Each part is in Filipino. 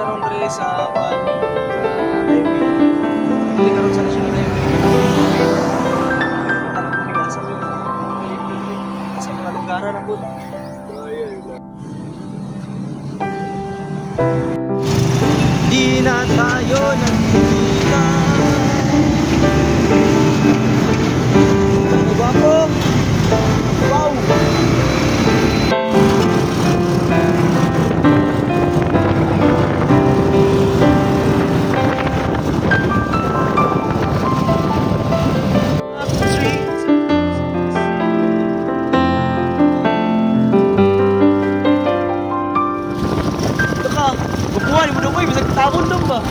karon diri sa highway. Hindi karon sa National Highway. Sa mga lugaran na po. Di na tayo nagkita. Ano ba po? Wow! Tabon dong ba?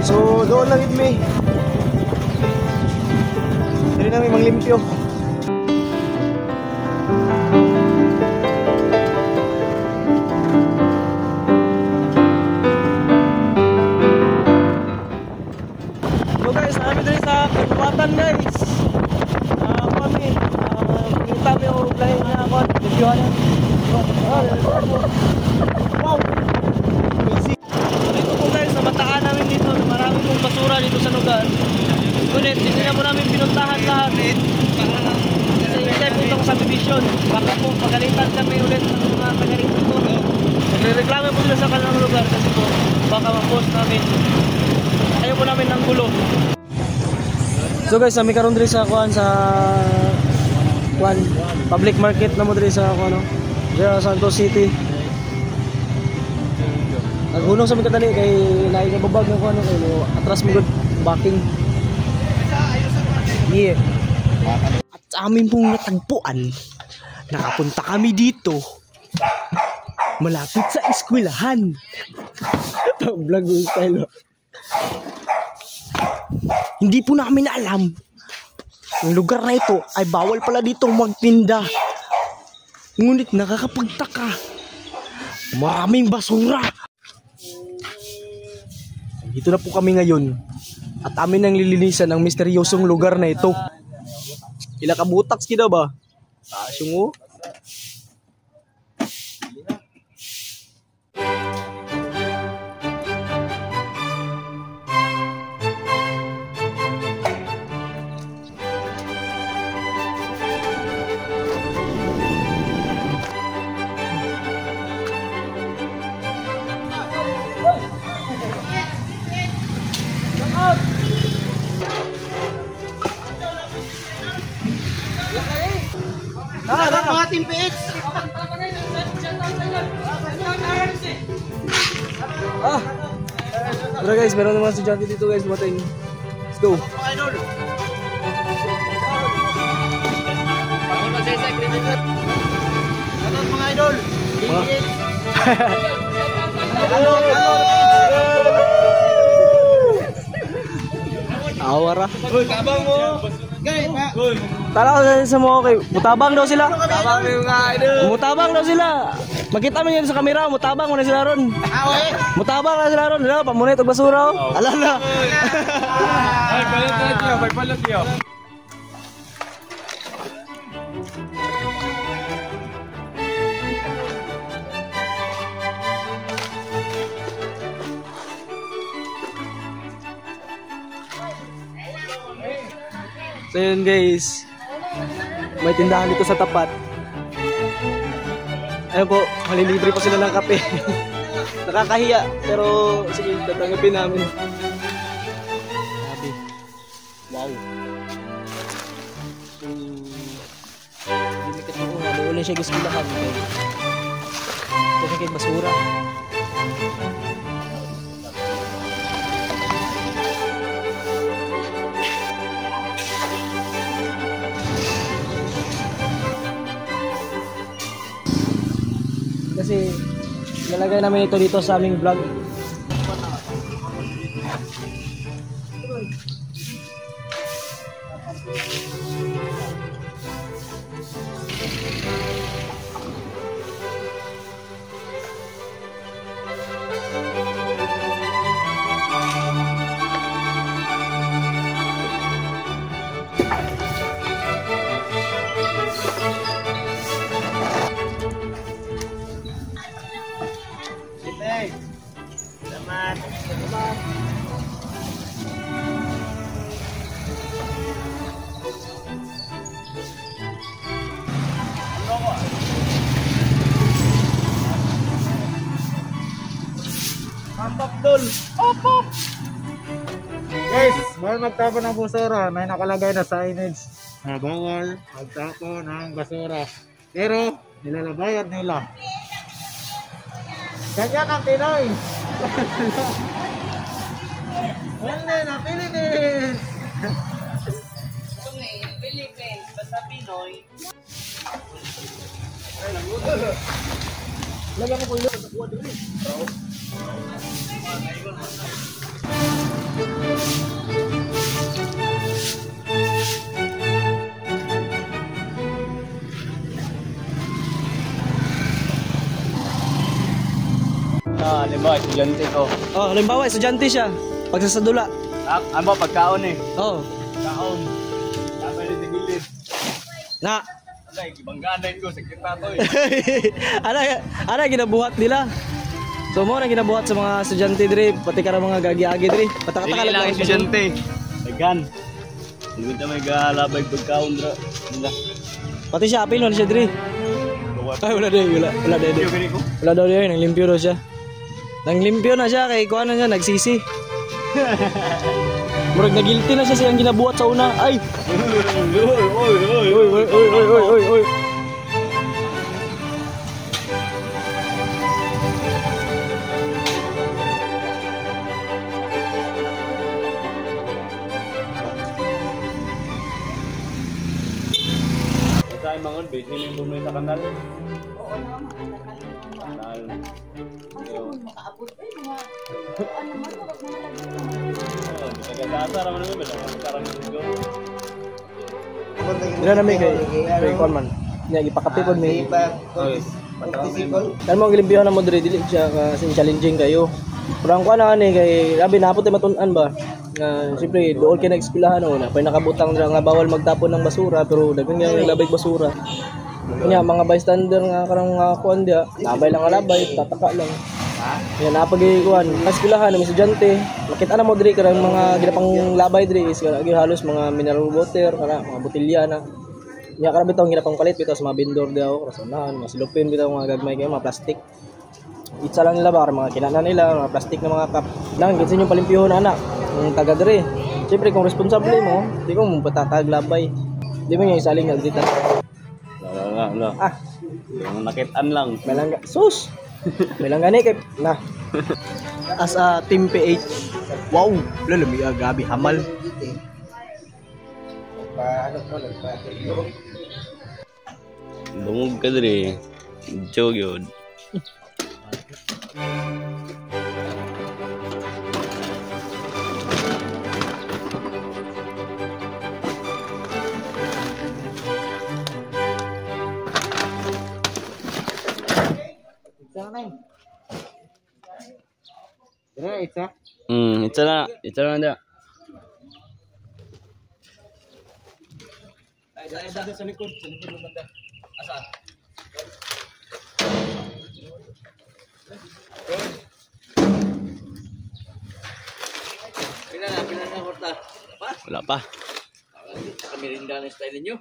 So doon lang it may. Dali na may manglimpyo. So guys, namin dali sa Kagubatan guys. Kami kita mo yung lahi na ako. Videohan yan. Wow! Dito po guys, sa mataan namin dito, marami pong basura dito sa lugar. Ngunit, hindi na po namin pinuntahan lahat. Kasi hintay po itong subdivision. Baka po pagalitan kami ulit ng mga tagaling dito. Nagre-reklamo po sila sa kanilang lugar kasi po baka ma-post namin. Ayaw po namin ng gulo. So guys, kami karon diri sa kuan sa public market na mo diri sa kuan no. Diri sa Santos City. Naghunong sa mga kadali kay lain nga babag nga kuan kay atras mo gud backing. Yeah. At sa amin pong natagpuan, nakapunta kami dito. Malapit sa eskwelahan. Vlog style. Hindi po namin alam. Ang lugar na ito ay bawal pala dito magtinda. Ngunit nakakapagtaka. Maraming basura. Dito na po kami ngayon. At amin ang lilinisan ang misteryosong lugar na ito. Ila kabutaks kita ba? Tasyong o. Mga Team PX. Tara guys, meron naman si Johnny dito guys, dumating. Let's go. Idol. Mga idol. PX. Awara. Uy, tabang mo. Gay, pa. Tara sa mo kay mutabang daw sila. Tabang mo nga idol. Mutabang daw sila. Makita mo yan sa kamera, mutabang mo na sila ron. Mutabang na sila ron. Ala, pamunit og basura. Ala na. Ay, palit niyo. So yun guys, may tindahan dito sa tapat. Ayun po, malilibre pa sila ng kape. Nakakahiya, pero sige, tatanggapin namin. Sabi, wow. Hindi may katulong nga, doon siya gusto lahat. Ito siya kay basura. Kasi lalagay namin ito dito sa aming vlog. idol. Opo. Guys, bawal magtapon ng basura. May nakalagay na signage. Bawal magtapon ng basura. Pero, nilalabayan nila. Ganyan ang Pinoy. Hindi na Philippines. Philippines, basta Pinoy. Lagyan mo po yun. Halimbawa, estudyante ko. Oh, halimbawa, estudyante siya. Pagsasadula. Ano ba, pagkaon eh? Oh. Pagkaon. Dapat rin tigilid. Na. Alay, ibangganan ko, sekretaryo eh. Ano ginabuhat nila? So mo na ginabuhat sa mga estudyante diri, pati ka mga gagi-agi diri. Patakataka Dili lang estudyante. Dagan. Hindi na may galabay pagkaon dra. Nila. Pati siya apil man siya diri. Ay wala diri, wala diri. Gani ko. Wala daw diri, nang limpyo daw siya. Nang limpyo na siya kay kuan na siya nagsisi. Murag na guilty na siya sa iyang ginabuhat sa una. Ay. Oy. Sa mangon base ni bumay sa kanal. Oo naman, kanal. Makaabot pa yung mga ano man, Nagkagasa naman naman ba? Karang siguro. Dira na may kay kuan man. Nya gipakapi pod mi. Kan mo gilimpihan na mo diri dili siya kasi challenging kayo. Pero ang kuan na ani kay labi napot ay matun-an ba. Na siyempre dool kay nag-eskwelahan na pay nakabutang dira nga bawal magtapon ng basura pero daghan nga labay basura. Nya mga bystander nga karang kuan dia, labay lang nga labay, tataka lang. Yan napagikuan. Eskwelahan ng estudyante. Makita na mo diri karang mga ginapang labay diri is halos mga mineral water kana mga botelya na. Nya karang bitaw ginapang palit bitaw sa mga vendor daw rasonahan, mga silupin bitaw mga gagmay kay mga plastic. Itsa lang nila ba mga kinana nila, mga plastic na mga cup. Lang kinsa yung palimpyuhon anak. Yung taga diri. Siyempre kung responsable mo, di ko mo patatag labay. Di mo yung isaling nagdita. Wala. Yung nakitaan lang. May langga. Sus! May langga ni kay na. As a team PH. Wow! Lalami gabi hamal. Bungog ka diri. Jog yun. Itsa na dia. Sa likod mo banda. Asaan? Pila na horta. Wala pa. Kami rin na style niyo.